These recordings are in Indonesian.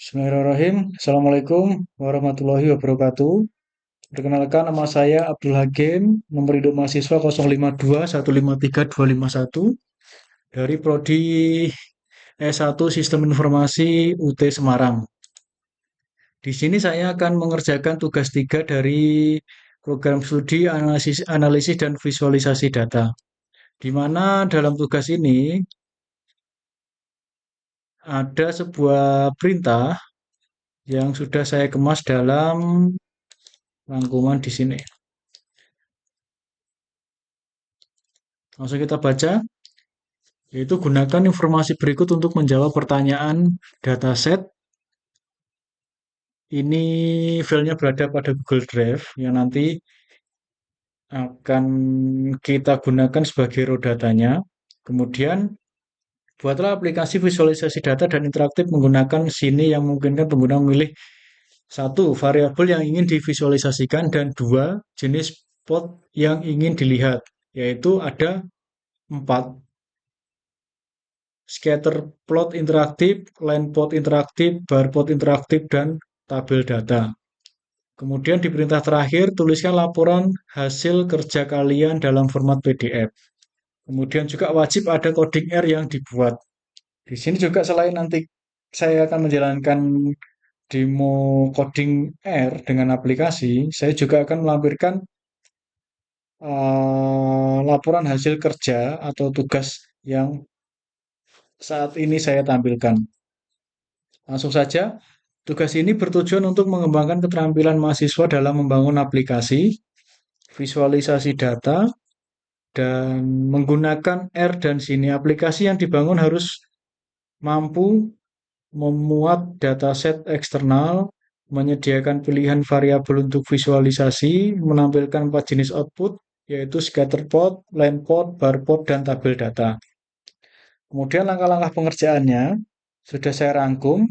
Bismillahirrahmanirrahim. Assalamualaikum warahmatullahi wabarakatuh. Perkenalkan, nama saya Abdul Hakim, nomor induk mahasiswa 052153251 dari Prodi S1 Sistem Informasi UT Semarang. Di sini saya akan mengerjakan tugas 3 dari program studi analisis dan visualisasi data. Di mana dalam tugas ini ada sebuah perintah yang sudah saya kemas dalam rangkuman di sini. Langsung kita baca, yaitu gunakan informasi berikut untuk menjawab pertanyaan dataset. Ini filenya berada pada Google Drive yang nanti akan kita gunakan sebagai raw datanya. Kemudian buatlah aplikasi visualisasi data dan interaktif menggunakan sini yang memungkinkan pengguna memilih satu variabel yang ingin divisualisasikan dan dua jenis plot yang ingin dilihat, yaitu ada 4: scatter plot interaktif, line plot interaktif, bar plot interaktif, dan tabel data. Kemudian di perintah terakhir, tuliskan laporan hasil kerja kalian dalam format PDF. Kemudian juga wajib ada coding R yang dibuat. Di sini juga selain nanti saya akan menjalankan demo coding R dengan aplikasi, saya juga akan melampirkan laporan hasil kerja atau tugas yang saat ini saya tampilkan. Langsung saja, tugas ini bertujuan untuk mengembangkan keterampilan mahasiswa dalam membangun aplikasi, visualisasi data, dan menggunakan R dan Sini. Aplikasi yang dibangun harus mampu memuat dataset eksternal, menyediakan pilihan variabel untuk visualisasi, menampilkan 4 jenis output, yaitu scatterplot, line plot, bar plot, dan tabel data. Kemudian langkah-langkah pengerjaannya sudah saya rangkum.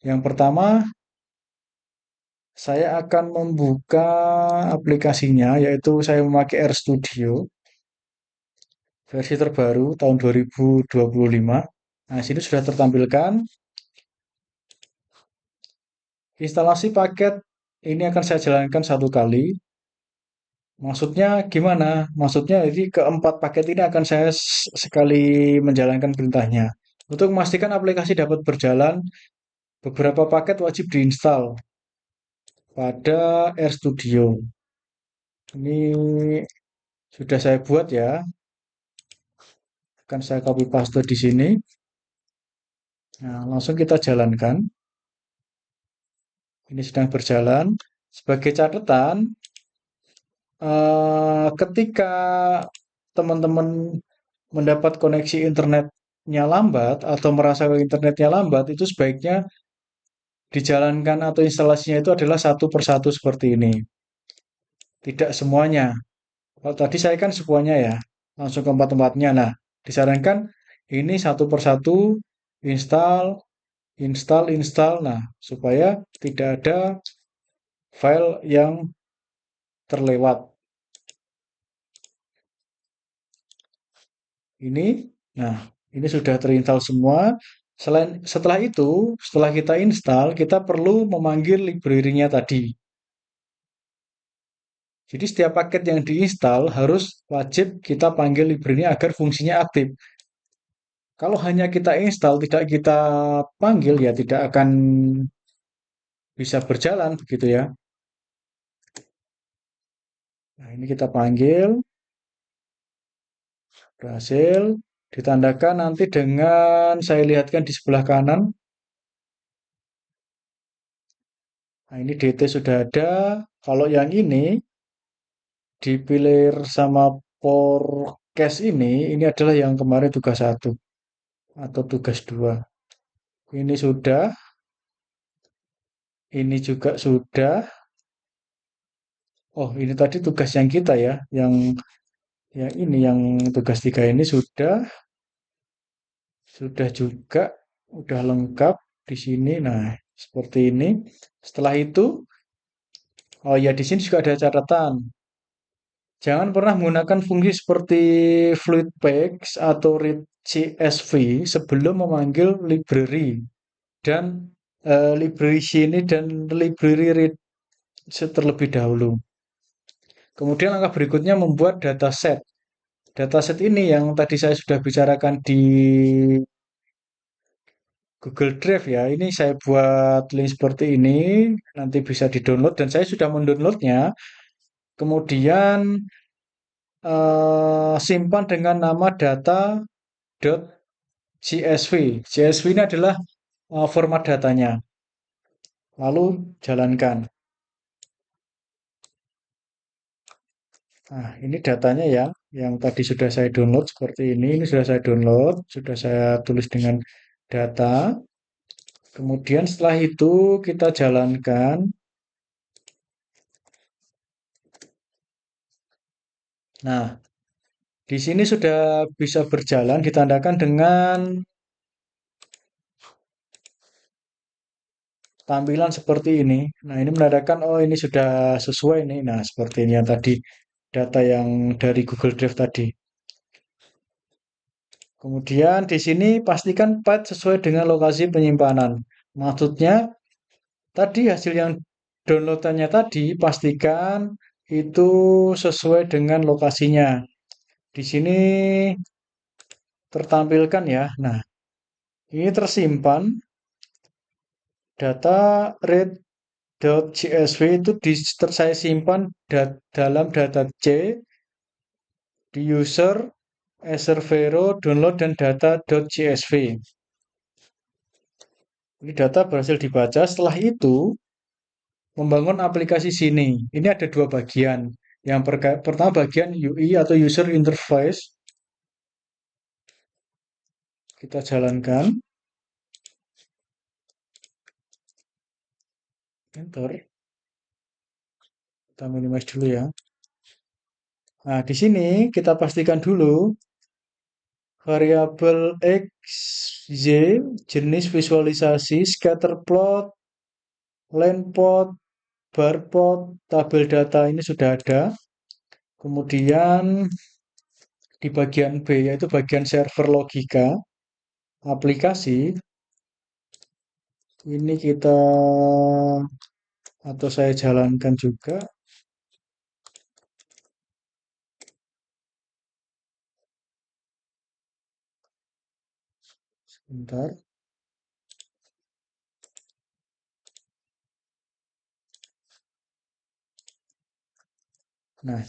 Yang pertama, saya akan membuka aplikasinya, yaitu saya memakai RStudio versi terbaru tahun 2025. Nah, sini sudah tertampilkan. Instalasi paket ini akan saya jalankan satu kali. Maksudnya gimana? Maksudnya jadi keempat paket ini akan saya sekali menjalankan perintahnya. Untuk memastikan aplikasi dapat berjalan, beberapa paket wajib diinstal pada RStudio. Ini sudah saya buat ya. Akan saya copy paste di sini. Nah, langsung kita jalankan. Ini sedang berjalan. Sebagai catatan, ketika teman-teman mendapat koneksi internetnya lambat atau merasa internetnya lambat, itu sebaiknya dijalankan atau instalasinya itu adalah satu persatu seperti ini. Tidak semuanya. Kalau tadi saya kan semuanya ya, langsung ke tempat-tempatnya. Nah, disarankan ini satu persatu install, install, install. Nah, supaya tidak ada file yang terlewat. Ini, nah, ini sudah terinstall semua. Setelah itu, setelah kita install, kita perlu memanggil library-nya tadi. Jadi setiap paket yang diinstal harus wajib kita panggil library-nya agar fungsinya aktif. Kalau hanya kita install, tidak kita panggil, ya tidak akan bisa berjalan begitu ya. Nah, ini kita panggil, berhasil, ditandakan nanti dengan saya lihatkan di sebelah kanan. Nah, ini DT sudah ada. Kalau yang ini dipilih sama forecast ini adalah yang kemarin tugas 1 atau tugas 2. Ini sudah, ini juga sudah. Oh, ini tadi tugas yang kita ya, yang ini yang tugas 3 ini sudah juga, udah lengkap di sini. Nah, seperti ini. Setelah itu, oh ya di sini juga ada catatan. Jangan pernah menggunakan fungsi seperti fluidpacks atau read CSV sebelum memanggil library dan library sini dan library read terlebih dahulu. Kemudian langkah berikutnya membuat dataset. Dataset ini yang tadi saya sudah bicarakan di Google Drive ya. Ini saya buat link seperti ini, nanti bisa di-download dan saya sudah mendownloadnya. Kemudian simpan dengan nama data.csv. CSV ini adalah format datanya. Lalu jalankan. Nah, ini datanya ya, yang tadi sudah saya download seperti ini. Ini sudah saya download, sudah saya tulis dengan data. Kemudian setelah itu kita jalankan. Nah, di sini sudah bisa berjalan, ditandakan dengan tampilan seperti ini. Nah, ini menandakan, oh ini sudah sesuai nih. Nah, seperti ini yang tadi, data yang dari Google Drive tadi. Kemudian di sini pastikan path sesuai dengan lokasi penyimpanan. Maksudnya, tadi hasil yang downloadannya tadi, pastikan itu sesuai dengan lokasinya. Di sini tertampilkan ya. Nah, ini tersimpan data read.csv itu saya simpan dalam data C di user, Vero, download, dan data.csv. Ini data berhasil dibaca. Setelah itu, membangun aplikasi sini. Ini ada dua bagian. Yang pertama bagian UI atau User Interface. Kita jalankan. Enter. Kita minimize dulu ya. Nah, di sini kita pastikan dulu variabel X, Y, jenis visualisasi, scatterplot, line plot, bar plot, tabel data ini sudah ada. Kemudian di bagian B yaitu bagian server logika aplikasi ini kita atau saya jalankan juga sebentar. Nah,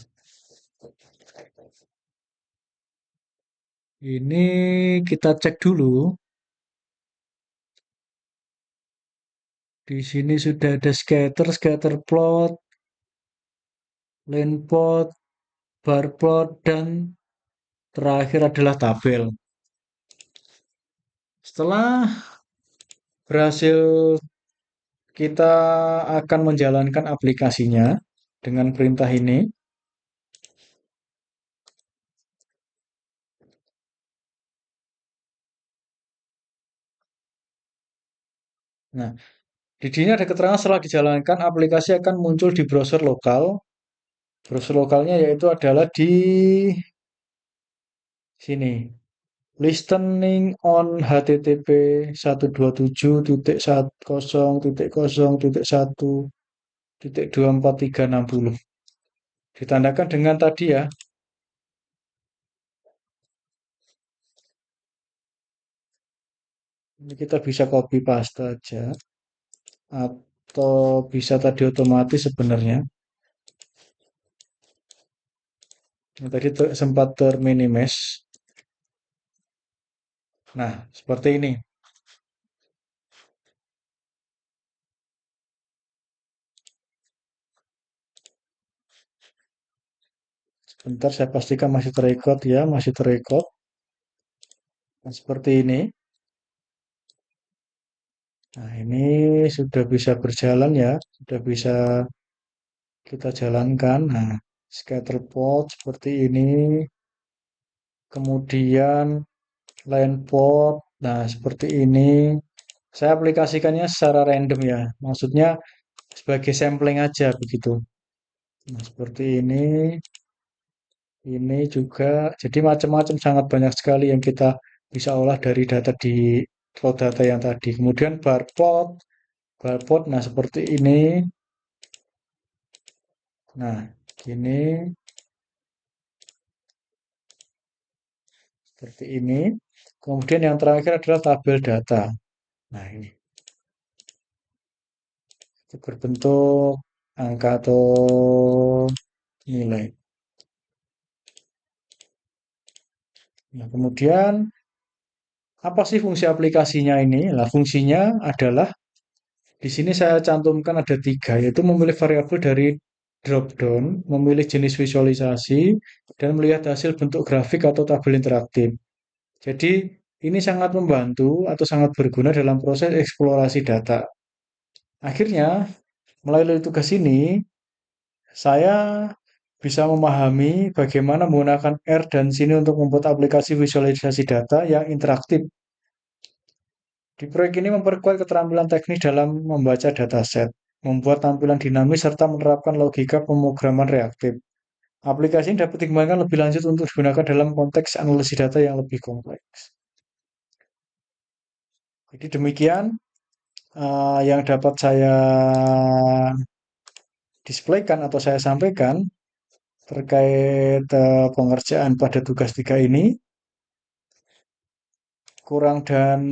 ini kita cek dulu. Di sini sudah ada scatter plot, line plot, bar plot, dan terakhir adalah tabel. Setelah berhasil, kita akan menjalankan aplikasinya dengan perintah ini. Nah, di sini ada keterangan setelah dijalankan aplikasi akan muncul di browser lokal. Browser lokalnya yaitu adalah di sini. Listening on HTTP 127.0.0.1.24360. Ditandakan dengan tadi ya. Ini kita bisa copy paste aja. Atau bisa tadi otomatis sebenarnya. Ini tadi sempat terminimis. Nah, seperti ini. Sebentar saya pastikan masih terrecord ya, masih terrecord. Nah, seperti ini. Nah, ini sudah bisa berjalan ya, sudah bisa kita jalankan. Nah, scatter plot seperti ini. Kemudian line plot. Nah, seperti ini. Saya aplikasikannya secara random ya. Maksudnya sebagai sampling aja begitu. Nah, seperti ini. Ini juga. Jadi macam-macam sangat banyak sekali yang kita bisa olah dari data di raw data yang tadi. Kemudian bar plot. Barcode, nah seperti ini. Nah, gini, seperti ini. Kemudian yang terakhir adalah tabel data. Nah, ini itu berbentuk angka atau nilai. Nah, kemudian apa sih fungsi aplikasinya ini? Nah, fungsinya adalah di sini saya cantumkan ada tiga, yaitu memilih variabel dari drop down, memilih jenis visualisasi, dan melihat hasil bentuk grafik atau tabel interaktif. Jadi, ini sangat membantu atau sangat berguna dalam proses eksplorasi data. Akhirnya, melalui tugas ini, saya bisa memahami bagaimana menggunakan R dan sini untuk membuat aplikasi visualisasi data yang interaktif. Di proyek ini memperkuat keterampilan teknis dalam membaca dataset, membuat tampilan dinamis, serta menerapkan logika pemrograman reaktif. Aplikasi ini dapat dikembangkan lebih lanjut untuk digunakan dalam konteks analisis data yang lebih kompleks. Jadi demikian yang dapat saya displaykan atau saya sampaikan terkait pengerjaan pada tugas 3 ini. Kurang dan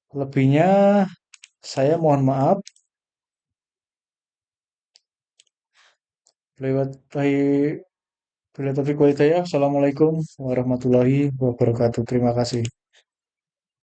lebihnya saya mohon maaf. Lewat Bila taufiq walhidayah. Assalamualaikum warahmatullahi wabarakatuh. Terima kasih.